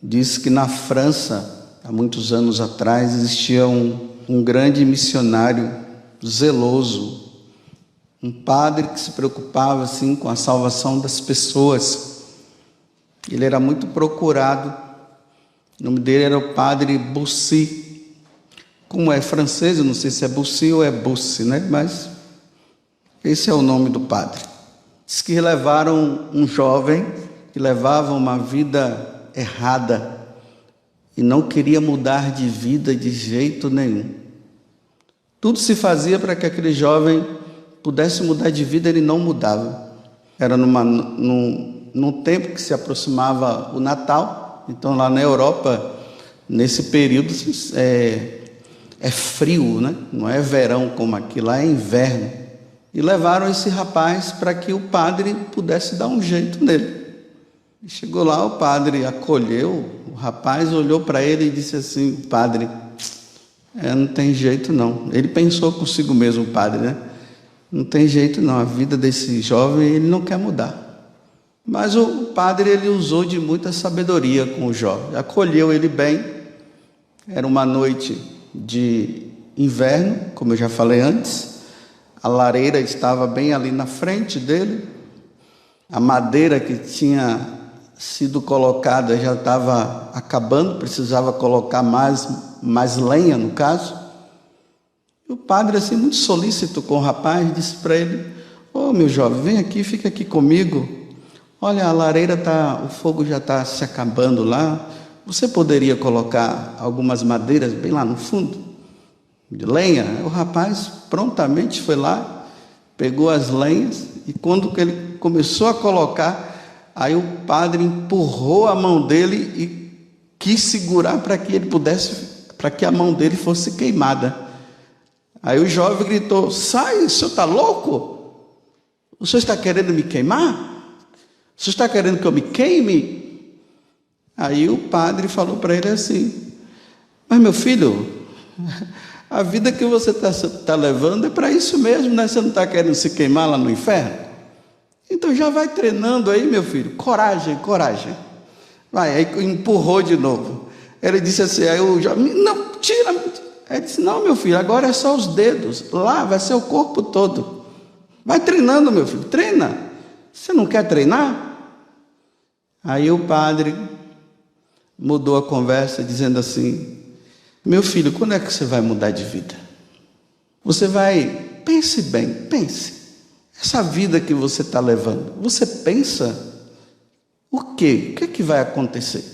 Diz que na França, há muitos anos atrás, existia um grande missionário zeloso, um padre que se preocupava assim com a salvação das pessoas. Ele era muito procurado. O nome dele era o padre Bussy. Como é francês, eu não sei se é Bussy ou é Bussy, né? Mas esse é o nome do padre. Diz que levaram um jovem que levava uma vida errada e não queria mudar de vida de jeito nenhum. Tudo se fazia para que aquele jovem pudesse mudar de vida, ele não mudava. Era num tempo que se aproximava o Natal, então lá na Europa, nesse período é frio, né? Não é verão como aqui, lá é inverno. E levaram esse rapaz para que o padre pudesse dar um jeito nele. E chegou lá, o padre acolheu o rapaz, olhou para ele e disse assim: padre, não tem jeito não. Ele pensou consigo mesmo, o padre, né? Não tem jeito não, a vida desse jovem, ele não quer mudar. Mas o padre, ele usou de muita sabedoria com o jovem, acolheu ele bem. Era uma noite de inverno, como eu já falei antes. A lareira estava bem ali na frente dele. A madeira que tinha sido colocada já estava acabando, precisava colocar mais lenha, no caso. E o padre, assim, muito solícito com o rapaz, disse para ele: ô meu jovem, vem aqui, fica aqui comigo. Olha, a lareira o fogo já está se acabando lá. Você poderia colocar algumas madeiras bem lá no fundo, de lenha? O rapaz prontamente foi lá, pegou as lenhas, e quando ele começou a colocar, aí o padre empurrou a mão dele e quis segurar para que a mão dele fosse queimada. Aí o jovem gritou: sai, o senhor está louco? O senhor está querendo me queimar? O senhor está querendo que eu me queime? Aí o padre falou para ele assim: mas meu filho, a vida que você está levando é para isso mesmo, né? Você não está querendo se queimar lá no inferno? Então já vai treinando aí, meu filho. Coragem, coragem. Vai, aí empurrou de novo. Ele disse assim, aí o jovem: não, tira. Aí ele disse: não, meu filho, agora é só os dedos. Lá vai ser o corpo todo. Vai treinando, meu filho, treina. Você não quer treinar? Aí o padre mudou a conversa, dizendo assim: meu filho, quando é que você vai mudar de vida? Você vai, pense bem, pense. Essa vida que você está levando, você pensa o quê? O que é que vai acontecer?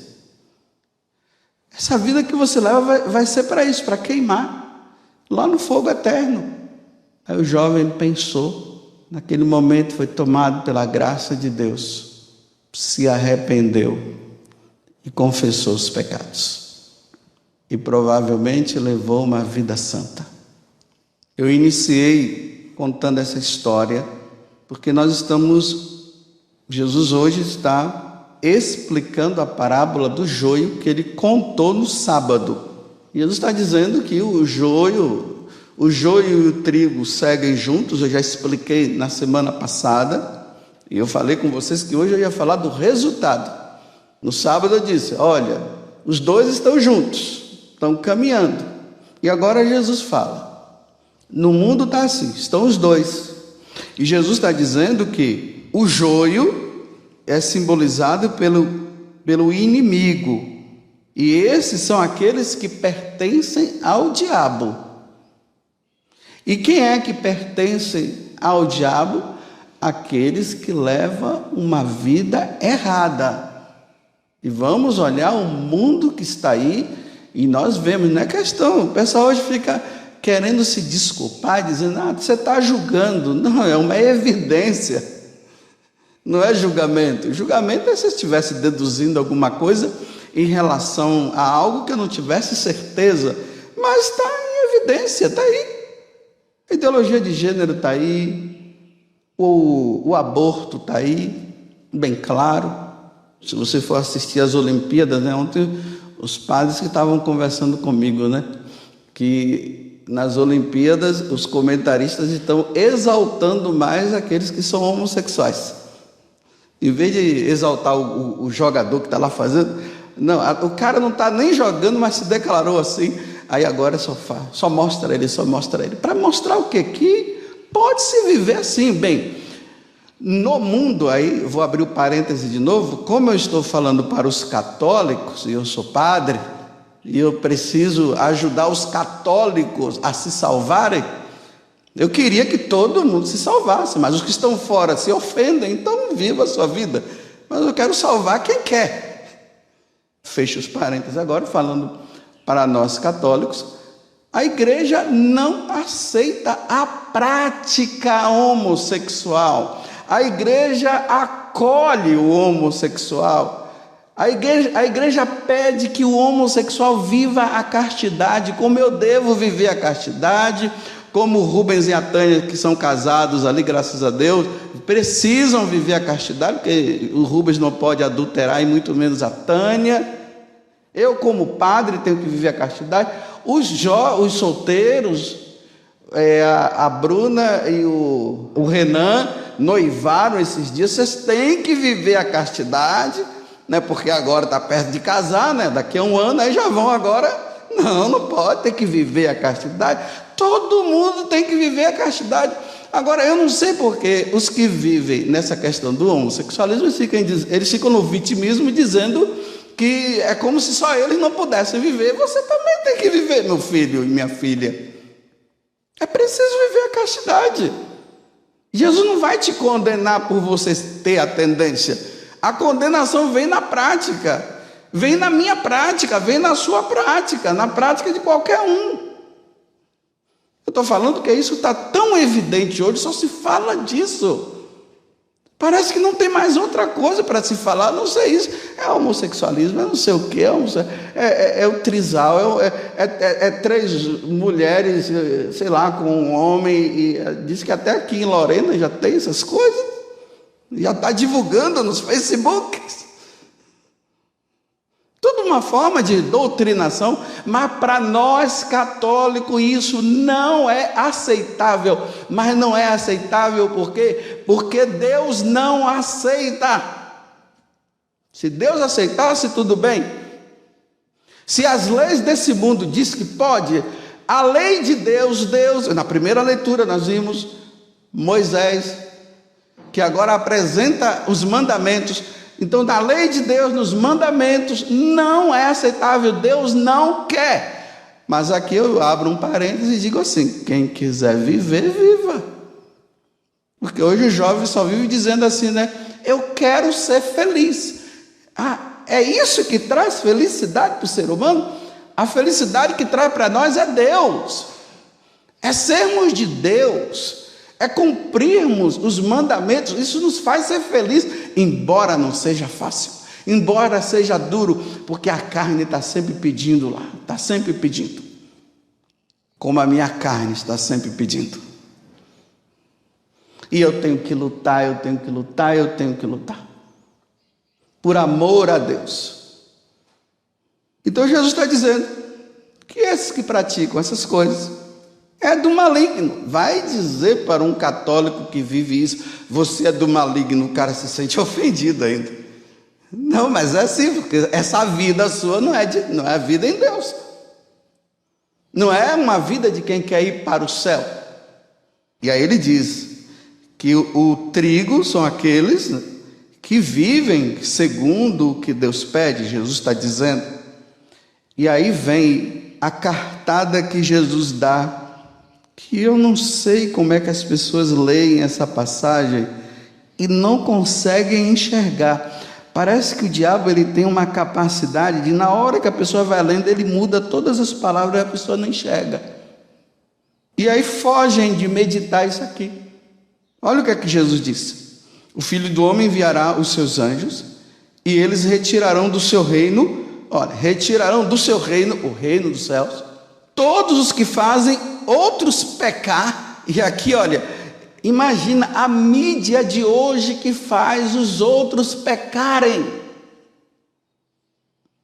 Essa vida que você leva vai ser para isso, para queimar, lá no fogo eterno. Aí o jovem pensou, naquele momento foi tomado pela graça de Deus, se arrependeu e confessou os pecados. E provavelmente levou uma vida santa. Eu iniciei contando essa história porque Jesus hoje está explicando a parábola do joio que ele contou no sábado. E Jesus está dizendo que o joio e o trigo seguem juntos. Eu já expliquei na semana passada, e eu falei com vocês que hoje eu ia falar do resultado. No sábado eu disse: olha, os dois estão juntos, estão caminhando. E agora Jesus fala: no mundo está assim, estão os dois. E Jesus está dizendo que o joio é simbolizado pelo inimigo. E esses são aqueles que pertencem ao diabo. E quem é que pertence ao diabo? Aqueles que levam uma vida errada. E vamos olhar o mundo que está aí, e nós vemos, não é questão, o pessoal hoje fica querendo se desculpar, dizendo: você está julgando. Não, é uma evidência. Não é julgamento. Julgamento é se eu estivesse deduzindo alguma coisa em relação a algo que eu não tivesse certeza. Mas está em evidência, está aí. A ideologia de gênero está aí. O aborto está aí, bem claro. Se você for assistir às Olimpíadas, né? Ontem os padres que estavam conversando comigo, né? Que nas Olimpíadas os comentaristas estão exaltando mais aqueles que são homossexuais. Em vez de exaltar o jogador que está lá fazendo, Não, o cara não está nem jogando, mas se declarou assim. Aí agora só mostra ele. Para mostrar o quê? Que pode-se viver assim. Bem, no mundo, aí vou abrir o parêntese de novo, como eu estou falando para os católicos, e eu sou padre, e eu preciso ajudar os católicos a se salvarem, eu queria que todo mundo se salvasse, mas os que estão fora se ofendem, então viva a sua vida. Mas eu quero salvar quem quer. Fecho os parênteses agora, falando para nós católicos, a igreja não aceita a prática homossexual. A igreja acolhe o homossexual. A igreja pede que o homossexual viva a castidade, como eu devo viver a castidade, como Rubens e a Tânia, que são casados ali, graças a Deus, precisam viver a castidade, porque o Rubens não pode adulterar, e muito menos a Tânia. Eu, como padre, tenho que viver a castidade. Os solteiros, a Bruna e o Renan, noivaram esses dias. Vocês têm que viver a castidade, né? Porque agora está perto de casar, né? Daqui a um ano, aí já vão agora. Não pode, tem que viver a castidade. Todo mundo tem que viver a castidade. Agora, eu não sei porque os que vivem nessa questão do homossexualismo, eles ficam no vitimismo dizendo que é como se só eles não pudessem viver. Você também tem que viver, meu filho e minha filha. É preciso viver a castidade. Jesus não vai te condenar por você ter a tendência. A condenação vem na prática. Vem na minha prática, vem na sua prática, na prática de qualquer um. Eu estou falando que isso está tão evidente hoje, só se fala disso. Parece que não tem mais outra coisa para se falar, não sei isso. É homossexualismo, é não sei o quê, é o trisal, é três mulheres, sei lá, com um homem. E diz que até aqui em Lorena já tem essas coisas. Já está divulgando nos Facebooks. Tudo uma forma de doutrinação, mas para nós católicos isso não é aceitável. Mas não é aceitável por quê? Porque Deus não aceita. Se Deus aceitasse, tudo bem. Se as leis desse mundo diz que pode, a lei de Deus, na primeira leitura nós vimos Moisés, que agora apresenta os mandamentos. Então, na lei de Deus, nos mandamentos, não é aceitável, Deus não quer. Mas aqui eu abro um parênteses e digo assim: quem quiser viver, viva. Porque hoje o jovem só vive dizendo assim, né? Eu quero ser feliz. É isso que traz felicidade para o ser humano? A felicidade que traz para nós é Deus. É sermos de Deus. É cumprirmos os mandamentos. Isso nos faz ser felizes, embora não seja fácil, embora seja duro, porque a carne está sempre pedindo lá, está sempre pedindo, como a minha carne está sempre pedindo. E eu tenho que lutar, por amor a Deus. Então Jesus está dizendo que esses que praticam essas coisas é do maligno. Vai dizer para um católico que vive isso: você é do maligno, o cara se sente ofendido ainda. Não, mas é assim, porque essa vida sua não é a vida em Deus. Não é uma vida de quem quer ir para o céu. E aí ele diz que o trigo são aqueles que vivem segundo o que Deus pede, Jesus está dizendo. E aí vem a cartada que Jesus dá, que eu não sei como é que as pessoas leem essa passagem e não conseguem enxergar. Parece que o diabo ele tem uma capacidade de, na hora que a pessoa vai lendo, ele muda todas as palavras e a pessoa não enxerga. E aí fogem de meditar isso aqui. Olha o que é que Jesus disse: o Filho do Homem enviará os seus anjos e eles retirarão do seu reino, retirarão do seu reino, o reino dos céus, todos os que fazem outros pecar. E aqui, imagina a mídia de hoje que faz os outros pecarem.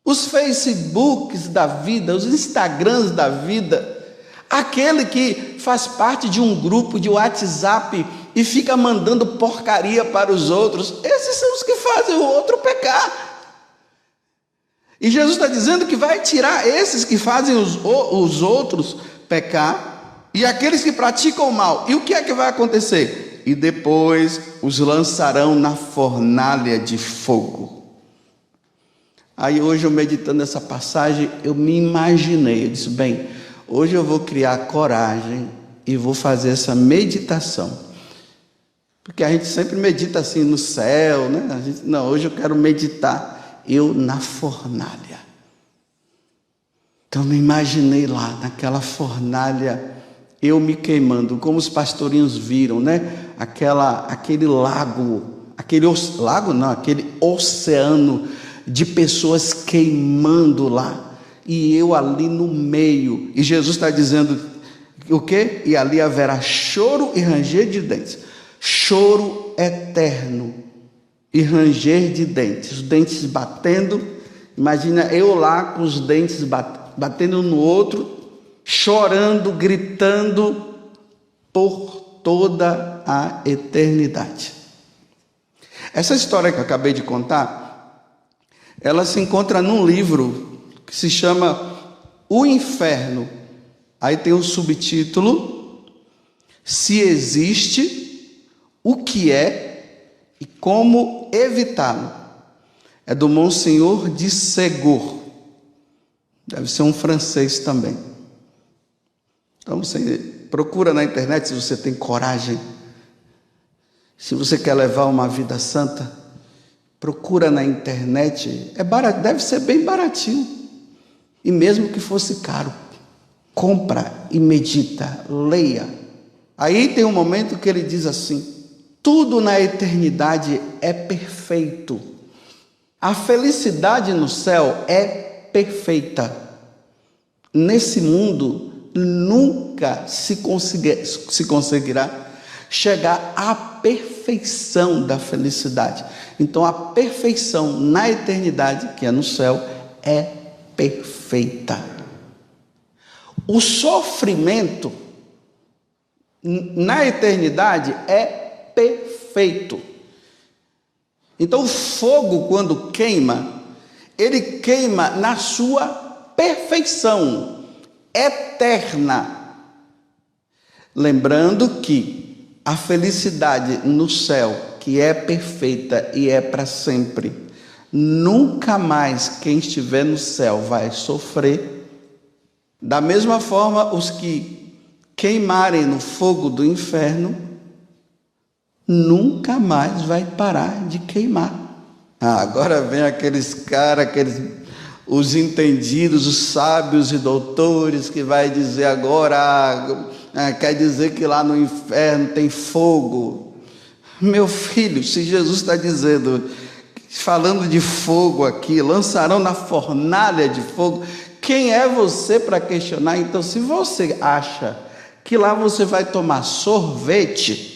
Os Facebooks da vida, os Instagrams da vida, aquele que faz parte de um grupo de WhatsApp e fica mandando porcaria para os outros, esses são os que fazem o outro pecar. E Jesus está dizendo que vai tirar esses que fazem os outros pecar e aqueles que praticam o mal. E o que é que vai acontecer? E depois os lançarão na fornalha de fogo. Aí hoje eu meditando essa passagem, eu me imaginei, eu disse, bem, hoje eu vou criar coragem e vou fazer essa meditação. Porque a gente sempre medita assim no céu, né? Não, hoje eu quero meditar eu na fornalha. Então eu me imaginei lá, naquela fornalha, eu me queimando, como os pastorinhos viram, né? Aquele aquele oceano de pessoas queimando lá, e eu ali no meio, e Jesus está dizendo o quê? E ali haverá choro e ranger de dentes, choro eterno e ranger de dentes, os dentes batendo. Imagina eu lá com os dentes batendo um no outro, chorando, gritando por toda a eternidade. Essa história que eu acabei de contar, ela se encontra num livro que se chama O Inferno. Aí tem o subtítulo, Se Existe, o que é e como evitá-lo. É do Monsenhor de Ségur. Deve ser um francês também. Então você procura na internet, se você tem coragem. Se você quer levar uma vida santa, procura na internet, é barato, deve ser bem baratinho. E mesmo que fosse caro, compra e medita, leia. Aí tem um momento que ele diz assim: tudo na eternidade é perfeito. A felicidade no céu é perfeita. Nesse mundo nunca se conseguirá chegar à perfeição da felicidade. Então a perfeição na eternidade, que é no céu, é perfeita. O sofrimento na eternidade é perfeito. Então o fogo, quando queima, ele queima na sua perfeição eterna. Lembrando que a felicidade no céu, que é perfeita e é para sempre, nunca mais quem estiver no céu vai sofrer. Da mesma forma, os que queimarem no fogo do inferno, nunca mais vai parar de queimar. Agora vem aqueles caras, os entendidos, os sábios e doutores, que vai dizer agora, quer dizer que lá no inferno tem fogo. Meu filho, se Jesus está dizendo, falando de fogo aqui, lançarão na fornalha de fogo, quem é você para questionar? Então, se você acha que lá você vai tomar sorvete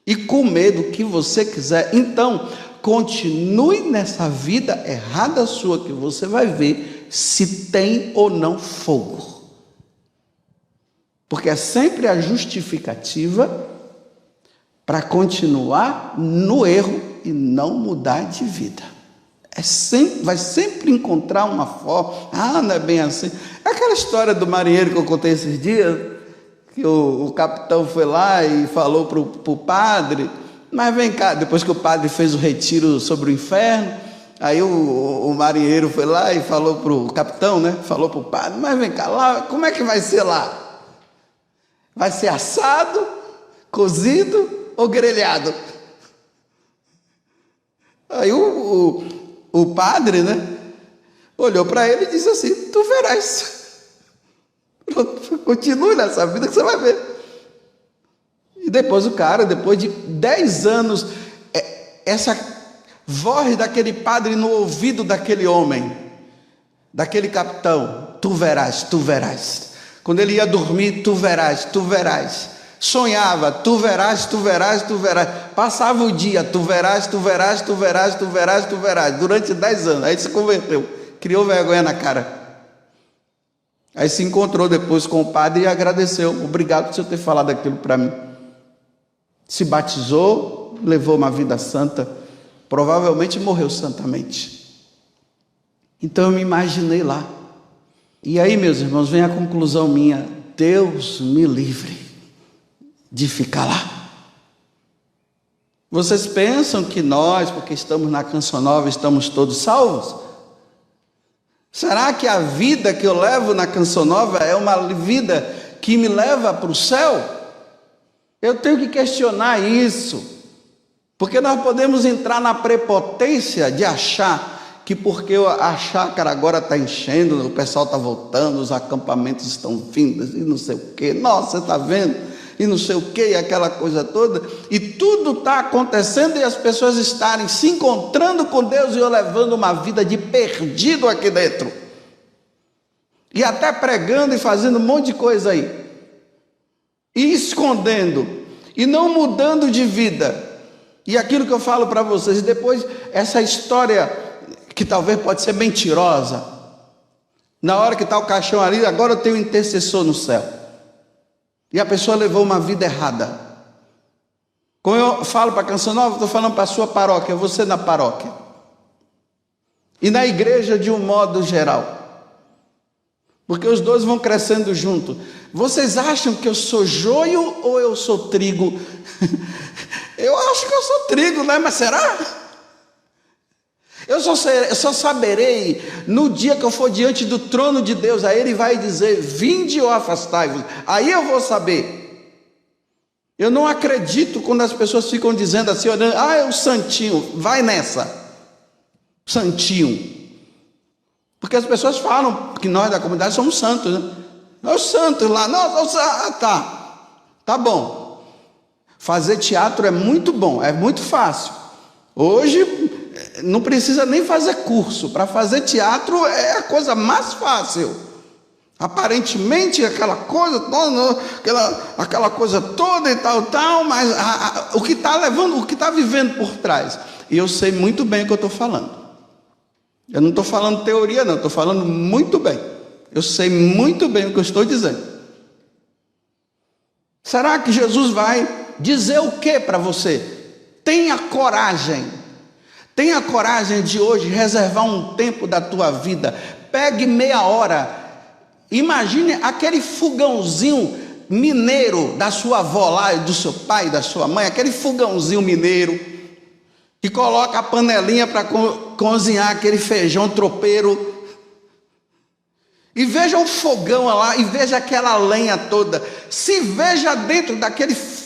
e comer do que você quiser, então continue nessa vida errada sua, que você vai ver se tem ou não fogo. Porque é sempre a justificativa para continuar no erro e não mudar de vida. Vai sempre encontrar uma forma. Não é bem assim. É aquela história do marinheiro que eu contei esses dias, que o capitão foi lá e falou para o padre, mas vem cá, depois que o padre fez o retiro sobre o inferno, aí o marinheiro foi lá e falou para o capitão, né? Falou para o padre, mas vem cá, lá, como é que vai ser lá? Vai ser assado, cozido ou grelhado? Aí o padre, né, olhou para ele e disse assim: tu verás. Pronto, continue nessa vida que você vai ver. E depois o cara, depois de 10 anos, essa voz daquele padre no ouvido daquele homem, daquele capitão: tu verás, tu verás. Quando ele ia dormir: tu verás, tu verás. Sonhava: tu verás, tu verás, tu verás. Passava o dia: tu verás, tu verás, tu verás, tu verás, tu verás. Durante 10 anos. Aí se converteu, criou vergonha na cara. Aí se encontrou depois com o padre e agradeceu: obrigado por você ter falado aquilo para mim. Se batizou, levou uma vida santa, provavelmente morreu santamente. Então eu me imaginei lá. E aí, meus irmãos, vem a conclusão minha: Deus me livre de ficar lá. Vocês pensam que nós, porque estamos na Canção Nova, estamos todos salvos? Será que a vida que eu levo na Canção Nova é uma vida que me leva para o céu? Eu tenho que questionar isso, porque nós podemos entrar na prepotência de achar que porque a chácara agora está enchendo, o pessoal está voltando, os acampamentos estão vindo, e não sei o quê, nossa, você está vendo? E não sei o quê, e aquela coisa toda, e tudo está acontecendo e as pessoas estarem se encontrando com Deus e eu levando uma vida de perdido aqui dentro, e até pregando e fazendo um monte de coisa aí, e escondendo, e não mudando de vida. E aquilo que eu falo para vocês, depois essa história que talvez pode ser mentirosa, na hora que está o caixão ali, agora eu tenho um intercessor no céu, e a pessoa levou uma vida errada. Como eu falo para a Canção Nova, estou falando para a sua paróquia, você na paróquia, e na igreja de um modo geral, porque os dois vão crescendo junto. Vocês acham que eu sou joio ou eu sou trigo? Eu acho que eu sou trigo, né? Mas será? Eu só saberei no dia que eu for diante do trono de Deus. Aí Ele vai dizer: vinde ou afastai-vos. Aí eu vou saber. Eu não acredito quando as pessoas ficam dizendo assim, olhando, é o santinho, vai nessa, santinho. Porque as pessoas falam que nós da comunidade somos santos, né? Nós santos lá, tá bom. Fazer teatro é muito bom, é muito fácil. Hoje não precisa nem fazer curso, para fazer teatro é a coisa mais fácil. Aparentemente aquela coisa toda, aquela coisa toda e tal, mas o que está levando, o que está vivendo por trás. E eu sei muito bem o que eu estou falando. Eu não estou falando teoria, não, estou falando muito bem. Eu sei muito bem o que eu estou dizendo. Será que Jesus vai dizer o que para você? Tenha coragem de hoje reservar um tempo da tua vida. Pegue meia hora. Imagine aquele fogãozinho mineiro da sua avó lá, do seu pai, da sua mãe, aquele fogãozinho mineiro, e coloca a panelinha para cozinhar aquele feijão tropeiro, e veja o fogão lá, e veja aquela lenha toda, se veja dentro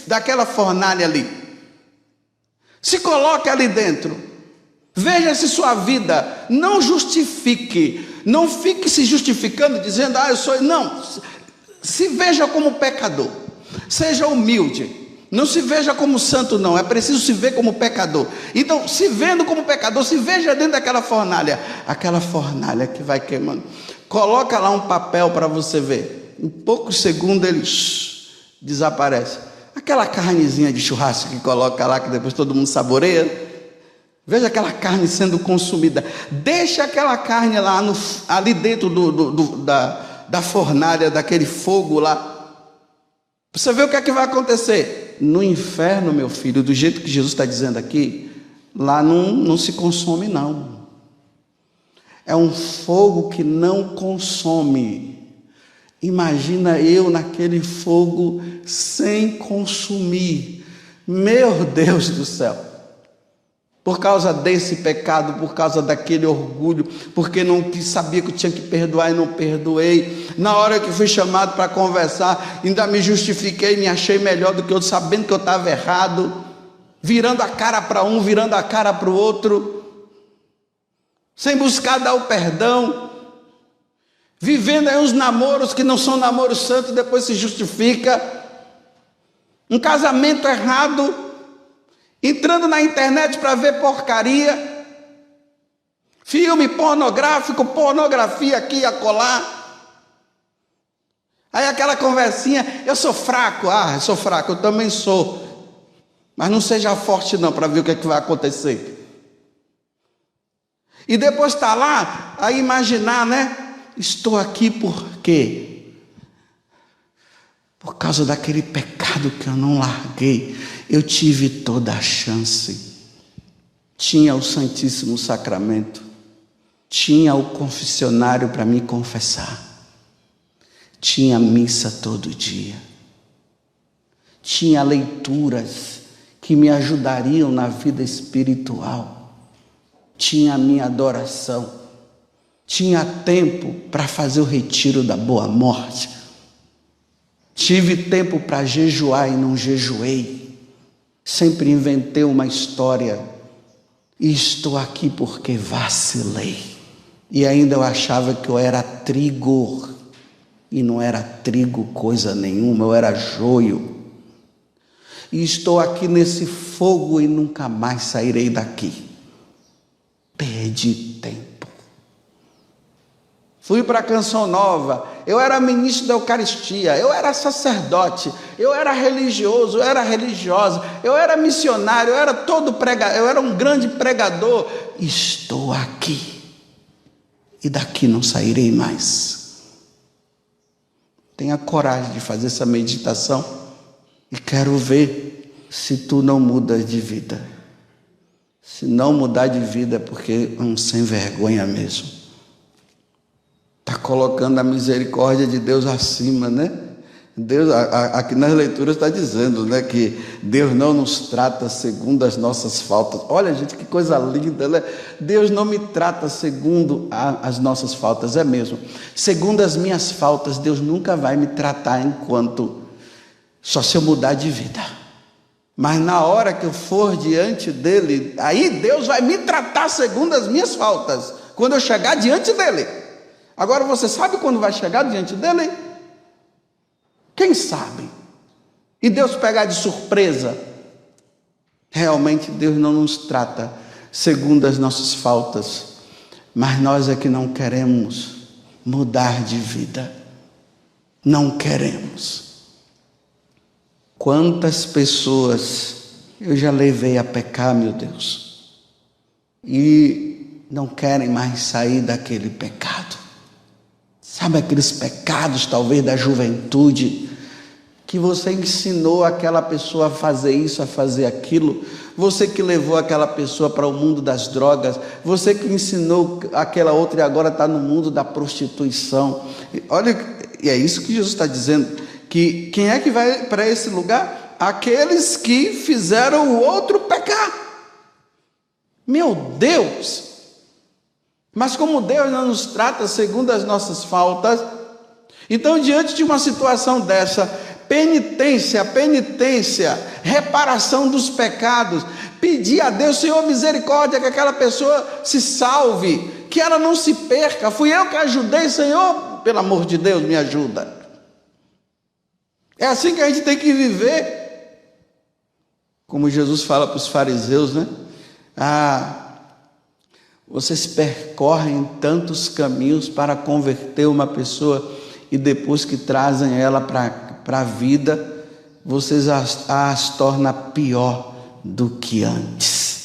daquela fornalha ali, se coloque ali dentro, veja se sua vida, não justifique, não fique se justificando, dizendo, eu sou, não, se veja como pecador, seja humilde, não se veja como santo não, é preciso se ver como pecador. Então, se vendo como pecador, se veja dentro daquela fornalha que vai queimando, coloca lá um papel para você ver, em poucos segundos ele desaparece, aquela carnezinha de churrasco que coloca lá, que depois todo mundo saboreia, veja aquela carne sendo consumida, deixa aquela carne lá ali dentro da fornalha, daquele fogo lá, você vê o que é que vai acontecer. No inferno, meu filho, do jeito que Jesus está dizendo aqui, lá não se consome não, é um fogo que não consome. Imagina eu naquele fogo sem consumir, meu Deus do céu, por causa desse pecado, por causa daquele orgulho, porque não sabia que eu tinha que perdoar e não perdoei. Na hora que fui chamado para conversar, ainda me justifiquei, me achei melhor do que eu, sabendo que eu estava errado, virando a cara para um, virando a cara para o outro, sem buscar dar o perdão, vivendo aí uns namoros que não são namoros santos, depois se justifica, um casamento errado, entrando na internet para ver porcaria, filme pornográfico, pornografia aqui e acolá, aí aquela conversinha, eu sou fraco, eu sou fraco, eu também sou, mas não seja forte não, para ver o que é que vai acontecer, e depois está lá, a imaginar, né, estou aqui por quê? Por causa daquele pecado que eu não larguei. Eu tive toda a chance, tinha o Santíssimo Sacramento, tinha o confessionário para me confessar, tinha missa todo dia, tinha leituras que me ajudariam na vida espiritual, tinha a minha adoração, tinha tempo para fazer o retiro da boa morte, tive tempo para jejuar e não jejuei, sempre inventei uma história e estou aqui porque vacilei. E ainda eu achava que eu era trigo, e não era trigo coisa nenhuma, eu era joio. E estou aqui nesse fogo e nunca mais sairei daqui. Perdi tempo. Fui para a Canção Nova, eu era ministro da Eucaristia, eu era sacerdote, eu era religioso, eu era religiosa, eu era missionário, eu era todo pregador, eu era um grande pregador. Estou aqui. E daqui não sairei mais. Tenha coragem de fazer essa meditação e quero ver se tu não mudas de vida. Se não mudar de vida é porque é um sem vergonha mesmo. Está colocando a misericórdia de Deus acima, né? Deus, aqui nas leituras está dizendo, né, que Deus não nos trata segundo as nossas faltas. Olha, gente, que coisa linda, né? Deus não me trata segundo as nossas faltas, é mesmo. Segundo as minhas faltas, Deus nunca vai me tratar só se eu mudar de vida. Mas na hora que eu for diante dele, aí Deus vai me tratar segundo as minhas faltas, quando eu chegar diante dele. Agora você sabe quando vai chegar diante dele? Quem sabe? E Deus pegar de surpresa. Realmente Deus não nos trata segundo as nossas faltas, mas nós é que não queremos mudar de vida. Não queremos. Quantas pessoas eu já levei a pecar, meu Deus, e não querem mais sair daquele pecado. Sabe aqueles pecados, talvez da juventude, que você ensinou aquela pessoa a fazer isso, a fazer aquilo, você que levou aquela pessoa para o mundo das drogas, você que ensinou aquela outra e agora está no mundo da prostituição. Olha, e é isso que Jesus está dizendo, que quem é que vai para esse lugar? Aqueles que fizeram o outro pecar. Meu Deus! Mas como Deus não nos trata segundo as nossas faltas, então diante de uma situação dessa, penitência, reparação dos pecados, pedir a Deus, Senhor, misericórdia, que aquela pessoa se salve, que ela não se perca, fui eu que ajudei, Senhor, pelo amor de Deus, me ajuda. É assim que a gente tem que viver, como Jesus fala para os fariseus, né? Vocês percorrem tantos caminhos para converter uma pessoa e depois que trazem ela para a vida, vocês as tornam pior do que antes.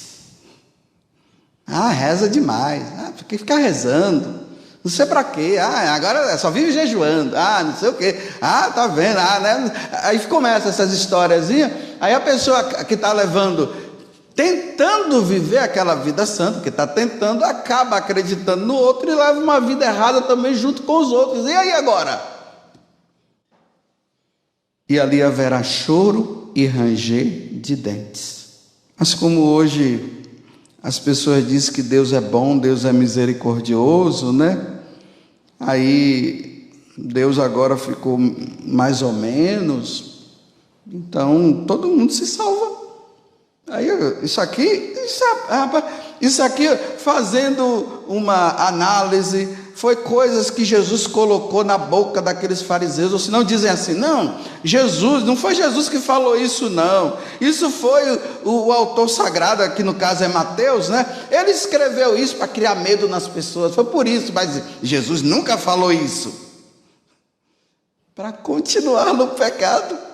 Reza demais, porque ficar rezando, não sei para quê, agora só vive jejuando, não sei o quê, tá vendo, né? Aí começa essas historiazinhas, aí a pessoa que está tentando viver aquela vida santa, que está tentando, acaba acreditando no outro e leva uma vida errada também junto com os outros. E aí agora? E ali haverá choro e ranger de dentes. Mas como hoje as pessoas dizem que Deus é bom, Deus é misericordioso, né? Aí Deus agora ficou mais ou menos, então todo mundo se salva. Aí, isso aqui, fazendo uma análise, foi coisas que Jesus colocou na boca daqueles fariseus, ou se não dizem assim, não foi Jesus que falou isso não, isso foi o autor sagrado, aqui no caso é Mateus, né? Ele escreveu isso para criar medo nas pessoas, foi por isso, mas Jesus nunca falou isso, para continuar no pecado.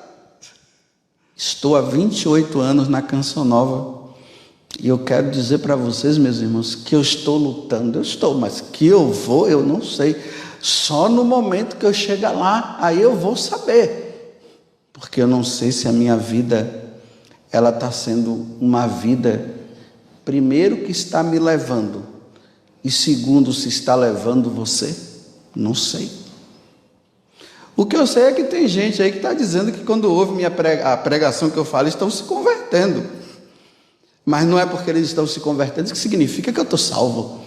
Estou há 28 anos na Canção Nova e eu quero dizer para vocês, meus irmãos, que eu estou lutando, mas que eu vou, eu não sei. Só no momento que eu chegar lá, aí eu vou saber. Porque eu não sei se a minha vida, ela está sendo uma vida, primeiro que está me levando E segundo, se está levando você? Não sei. O que eu sei é que tem gente aí que está dizendo que quando ouve a pregação que eu falo, estão se convertendo. Mas não é porque eles estão se convertendo que significa que eu estou salvo.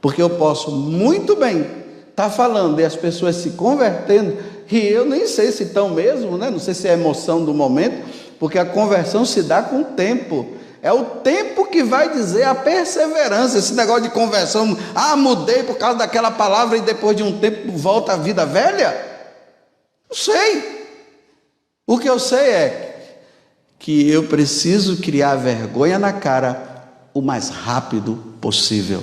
Porque eu posso muito bem estar falando e as pessoas se convertendo, e eu nem sei se estão mesmo, né? Não sei se é a emoção do momento, porque a conversão se dá com o tempo. É o tempo que vai dizer a perseverança. Esse negócio de conversão, mudei por causa daquela palavra e depois de um tempo volta à vida velha. Não sei. O que eu sei é que eu preciso criar vergonha na cara o mais rápido possível.